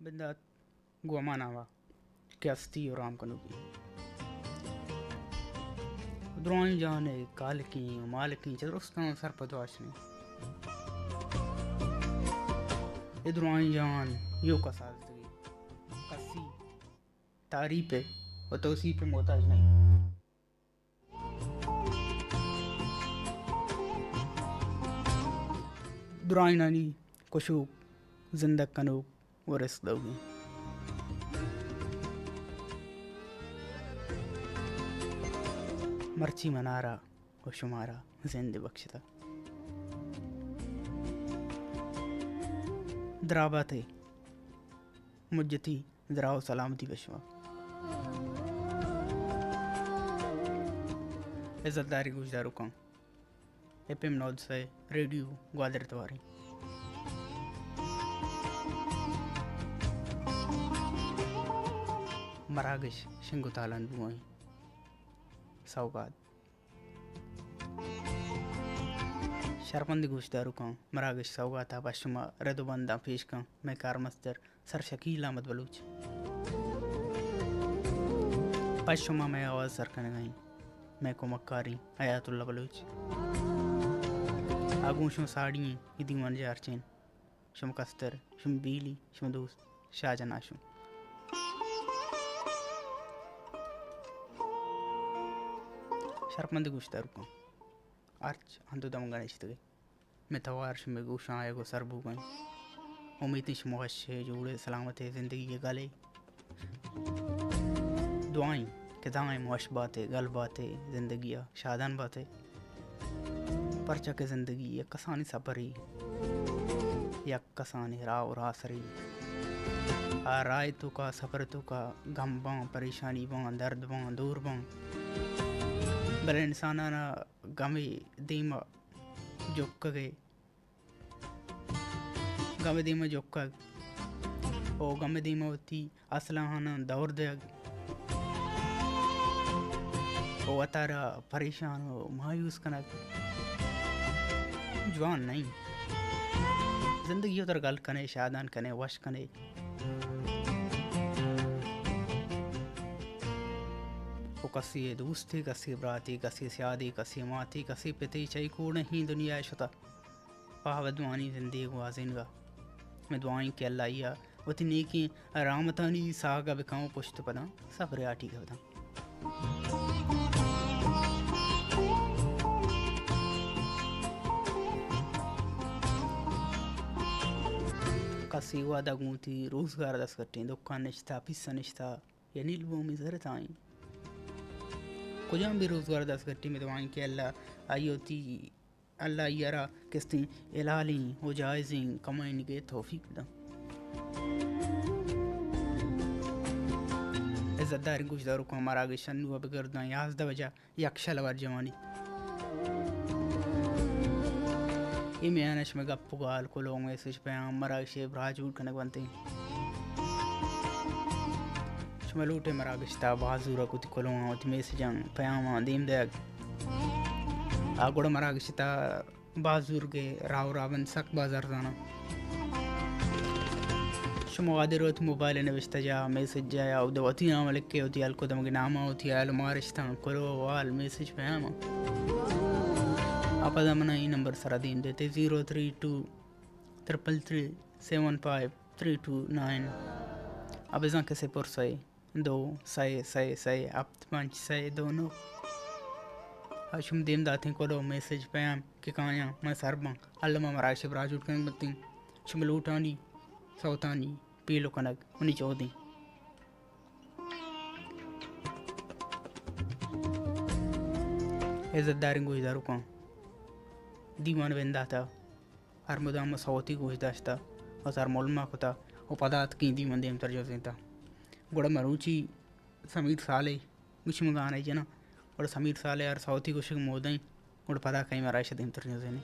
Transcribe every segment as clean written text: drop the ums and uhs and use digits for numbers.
बिंदात गुआमानावा कैस्ती और राम कनुकी द्रोणी जाने कालकी मालकी चतुरस्तान सरपदवाशनी इद्रोणी जान यो का साजगी कसी तारीफे और तौसीफ पे मोहताज नहीं द्रोणी नानी कुशुक जिंदक कनुक और इस दोगी मर्ची मनारा और शुमारा जिंदे बख्शता द्राबाते मुज्जती द्राव सलामती बशवा इज्जतदारी गुजदारू कौन एपीएम नौद से रेडियो ग्वादर तवारी मरागश शिंगुतालन बुआई सौगात शरपंदी गुजदारू कौन मरागश सौगाता पश्चिमा रदुबंदा पेश कौन मैं कारमस्तर सर शकील अहमद बलूच पश्चिमा में आवाज़ सर करने गई मैं को मक्कारी आयातुल्ला बलूच आगूशों साड़ियाँ इदी मन जारचेन शुम कस्तर शुम बीली शुम दोस्त शाहजनाशुम शरपंदी गुजदारू कौन आर्च अंधु दम गणेश तगे मैं तवार शुम गुशां आए गो सरबू गई उम्मीद निश मुहश्शे जोड़े सलामत है ज़िंदगी के गले दुआएं के दाएं मुहश बातें गल बातें ज़िंदगियाँ शादान बातें परचा के ज़िंदगी एक कसानी सपरी एक कसानी राव रासरी आ राय तो का सफर तो का गम बां परेशानी बां दर्द बां दूर बां बल इंसाना ना गमे दीमा जोक गए गमे दीमा जोक ओ गमे दीमा होती असलाहाना दौर दे ओ अतारा परेशान हो मायूस कनक जवान नहीं जिंदगी उतर गल कने शादान कने वश कने वो कसी दोस्ती कसी बराती कसी सियादी कसी माती कसी पिती चई को नहीं दुनिया शुता पावदवानी जिंदगी वाजिनगा मैं दुआई के अल्लाह या वती नेकी रामतानी सागा बिकाऊं पुष्ट पदा सब रियाटी के बता कसी वादा गुंती रोजगार दस कट्टी दुकान निश्ता पिस्सा निश्ता ये नीलवों में ज़रूरत आई कुछ भी रोजगार दस कट्टी में दवाएं के अल्लाह आई होती अल्लाह यारा किस्ती इलाली हो जायज़ी कमाई के तौफीक दा इज्जतदार गुजदारू को हमारा आगे शन्नु अब गर्दा याज़ द वजह यक्षल वर जवानी इमे अनश में गप्पू गाल को लोग मैसेज पे मरागशे ब्राजूट कनक बनते शमलूटे मरागश्ता बाजूरा कुछ को लोग होती मैसेजां पयामा दीम देग आगुड़ मरागश्ता बाजूर के राव रावन सक बाजार जाना शुमादिर होती मोबाइल ने विस्ता जा मैसेज जाया उदवती नाम लिख के होती अलको दम के नामा होती आल मारिश्ता करो वाल मैसेज पयामा आप दमना ई नंबर सारा दिन देते 03233375329 अब इस कैसे पुरसे 2 6 अब 5 6 दोनों शुम देम दाते को मैसेज पैम के काया मैं सरबा अल्लाह मराश ब्राजूट कनक बत्ती शुम लूटानी सौतानी पीलो कनक उन्हीं चौदी इज्जतदार गुजदारू कौन दीवान वेंदा था हर मुदाम सौती गुजदाश्ता और सर मोलमा खुता और पदार्थ की दीवान देम तर जो था गुड़ा मरूची समीर साले कुछ मंगाना है ना और समीर साले यार सौती कुछ मोदाई गुड़ पदा कहीं मराश देम तर जो ने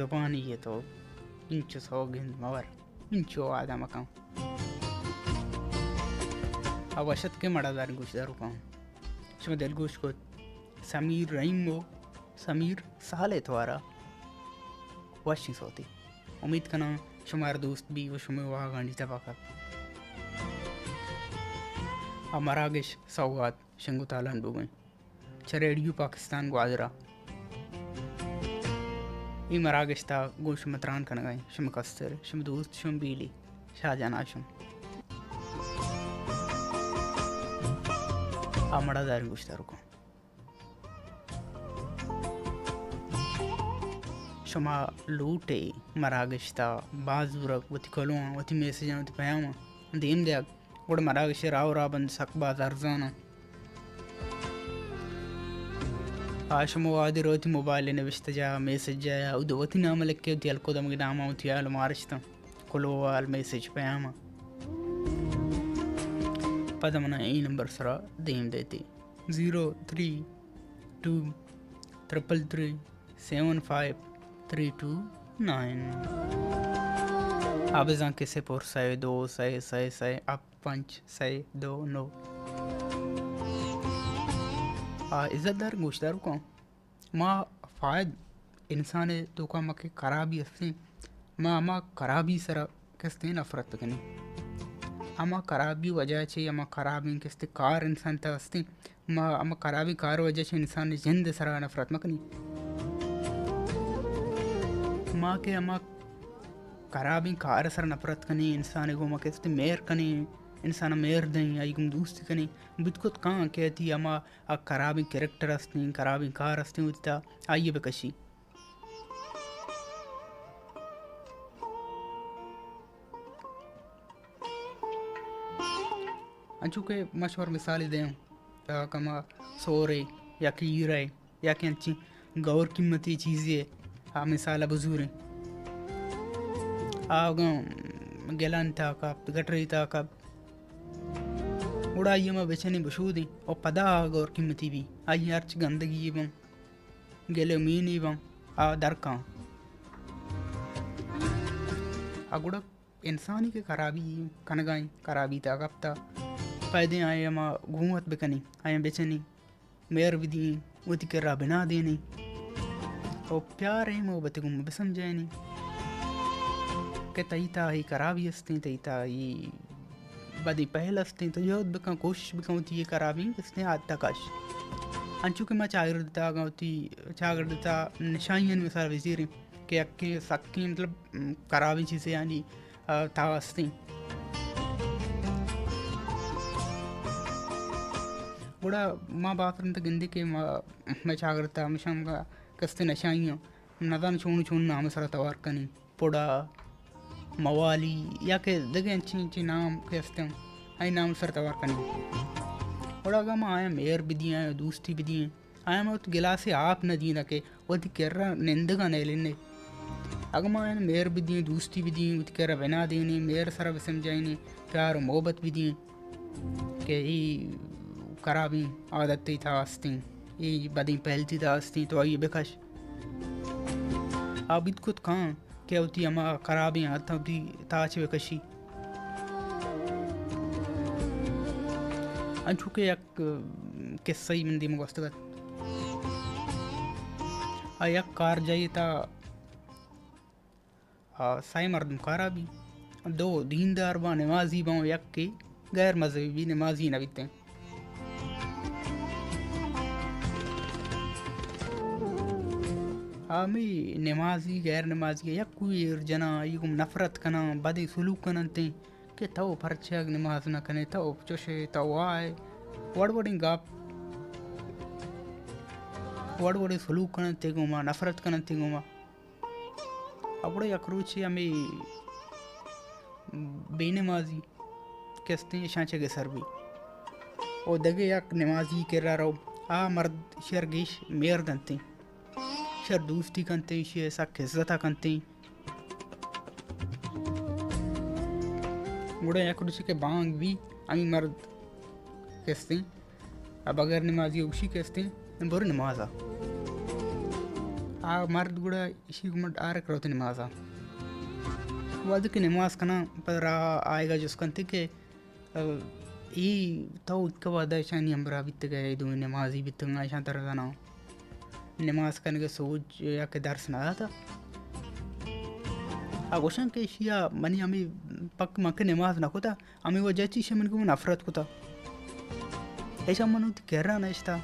ज़ुबानी ये तो इंचो सौगिंद मवर इंचो आदा मकाम अवशत के मड़ादार गुश दारू काम शमे दिल गुश को समीर रहीमो समीर साले थवारा वशी सोती उम्मीद करना शुमार दोस्त भी वो शुमे वहाँ गांडी तबाका अमरागिश सौगात शंगु तालन डूबे रेडियो पाकिस्तान ग्वादरा ई मरागिश था गोश मतरान करना गए शुम कस्तर शुम दोस्त शुम बीली शाहजहां शुम आमड़ा दारी गुश्ता रुको शुमा लूटे मरागिश था बाजुरक वती कलों वती मैसेज वती पैमा दीम दिया गुड़ मरागिश राव राबंद सकबाज अर्जाना आशमो आदि रोती मोबाइल ने विश्तजा मैसेज जाया उदवती नाम लिखे उती अलको दमगे नाम उती आल मारश्ता कोलो आल मैसेज पैमा पदमना ई नंबर सरा दीम देती 03233375329 आबेज़ां किसे पोर सै दो सै अब 5 सै 2 9 इज्जतदार गोश्तदार को माँ फायद इंसान तो का मके खराबी असते माँ अमा खराबी सरा किस्ते नफरत कनी अमा खराबी वजह छे अमा खराबी किस्ते कार इंसान ता असते माँ अमा खराबी कार वजह छे इंसान जिंद सरा नफरत मकनी माँ के अमा खराबी कार सरा नफरत कनी इंसान को मके किस्ते मेर कनी इंसान मेर दें आई गुम दोस्ती कनी बिल्कुल कहाँ कहती अमा आ खराबी कैरेक्टर अस्ती खराबी कार अस्ती उतना आइए बेकशी अंचुके मशहूर मिसाल दें कमा सोरे या कीरे या कि अच्छी गौर कीमती चीज़ें आ मिसाल बजूरें गलन था कब गटरी था कब उड़ाइए में बेचनी बशूदी और पदा गौर कीमती भी आई अर्च गंदगी बम गेले मीनी बम आ दरका अगुड़ा इंसानी के खराबी कनगाई खराबी था कब था फायदे आए अमा घूमत बेकनी आए बेचनी मेयर भी दी उती के रा बिना देनी और प्यार है मोहब्बत गुम समझाए नहीं के तईता ही खराबी अस्ती तईता ही बदी पहल अस्ती तो यो बेका कोशिश बेका होती ये खराबी इसने आज तक आश अंचु के मैं चागरता गाँवती चागरता निशानियन मिसाल वजीर के अक्के सक्की मतलब खराबी चीज़ें यानी था अस्ती बड़ा माँ बाप रंत गिंदी के मैं चागरता मिशाम का कस्ते नशाइयों नदान छोड़ नाम सरा तवार कनी पोड़ा मवाली या के जगह अच्छी नाम के हस्ते आई नाम सर तवार कनी और अगर मैं आया मेयर भी दिया है दोस्ती भी दिए आया मैं तो गिलास आप न दी ना के वो दिक्कत निंदगा नहीं लेने अगर मैं आया मेयर भी दिए दोस्ती भी दी वो दिक्कत बना देनी मेयर सरा भी समझाई नहीं प्यार मोहब्बत भी दिए के ही खराबी आदत ही था हस्ती ये बदी पहलती था हस्ती तो आइए बेकश अब खुद कहाँ क्या होती अमा खराबी आता होती ताच वे कशी अंचुके एक किस्सा ही मंदी मुगस्तगत एक कार जाई था साई मर्दम खराबी दो दीनदार बा नमाजी बा एक के गैर मजहबी नमाजी नबीते आमी नमाजी गैर नमाजी या कोई जना युगम नफरत कना बदी सुलूक कनते के तो परचग नमाज न कने तो चोशे तो आए वड़वड़ी गाप वड़वड़ी सुलूक कनते गुमा नफरत कनते गुमा अबड़े अक्रूची आमी बेनमाजी कस्ते शांचे के सर भी ओ दगे एक नमाजी के रो आ मर्द शरगीश मेयर दंते शर दोस्ती कंते शे सक इज्जता कंते गुड़े एक दूसरे के बांग भी अमी मर्द कहते अब अगर नमाजी उसी कहते बुरी नमाजा ఆ మర్ద్ కూడా ఇషిగుమట్ ఆరకరవుతు నిమాజ వదకి నిమాజ్ కన పరా ఆయిగా చూసుకొని కే ఈ తో ఇక్క వద శాని అంబరా బిత్తగా ఇది నిమాజ్ ఈ బిత్తంగా శాంతరదన నిమాజ్ కనగా సోజ్ యాకే దర్శన ఆతా आगोशन के शिया मनी आम्ही पक मक नमाज नकोता आम्ही वजाची शमन को नफरत कोता ऐसा मनु केरा नष्टा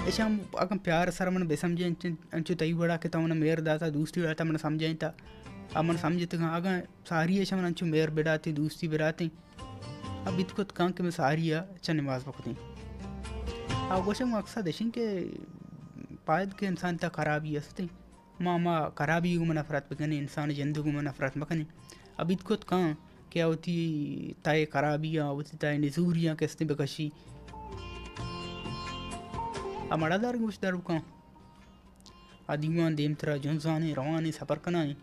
ऐसा अगम प्यार सर मन बेसमझे अंचु तई बड़ा के तमन मेर दाता दूसरी बड़ा मन समझाइता अमन समझते आगा सारी ऐसा मन अंचु मेर बेड़ाती दूसरी बेड़ाती अब इतको कां के मैं सारी या अच्छा नमाज पकती आगोशन मकसद ऐसी के पायद के इंसान ता खराबी हस्ती मामा खराबी गुम नफरत बकनी इंसान जंदू गुम नफरत बकनी अब इतको कहाँ क्या होती ताए खराबियाँ होती ताए नजूरियाँ कैसे बकशी अब मड़ादार कुछ दर कहाँ आदिमान देम तरह जुन्जाने रवानी सफर कनाई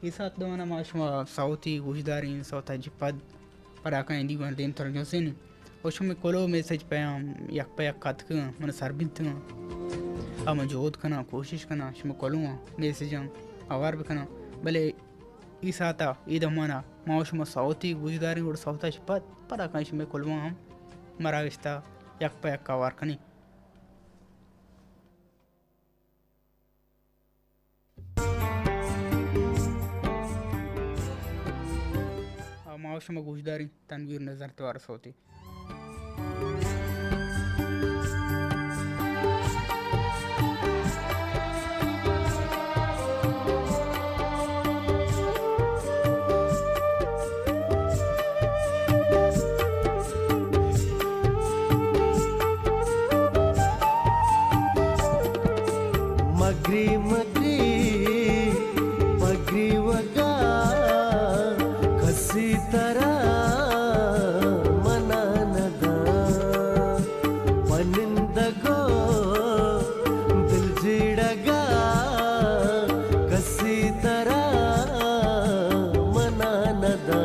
ये साथ दवाना माशमा साउथी गुजदारी साउथा जिपद पर आका दीवान देम तरह जुन्सेनी ओशो में कोलो मैसेज पैम यक पैक कत का मन सरबित आम जोद कना कोशिश कना शुम कोलुआ मैसेज आवार बकना भले ई साता ई दमाना मावशुम साउथी गुजदारी और साउथा शिपत पर आकाश में कोलुआ हम मरागिस्ता यक पैक का वार कनी मावशुम गुजदारी तनवीर नजर तो वारस होती मगरी वगा कसी तरह मनानदा पनिंदगो दिल जिड़गा कसी तरह मनानदा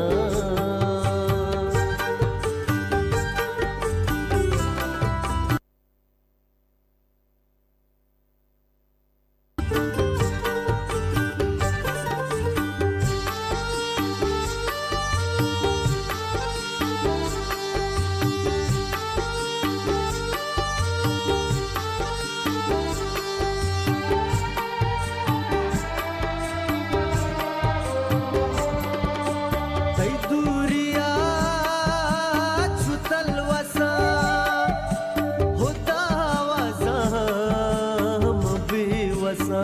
होता वसा हम बेवसा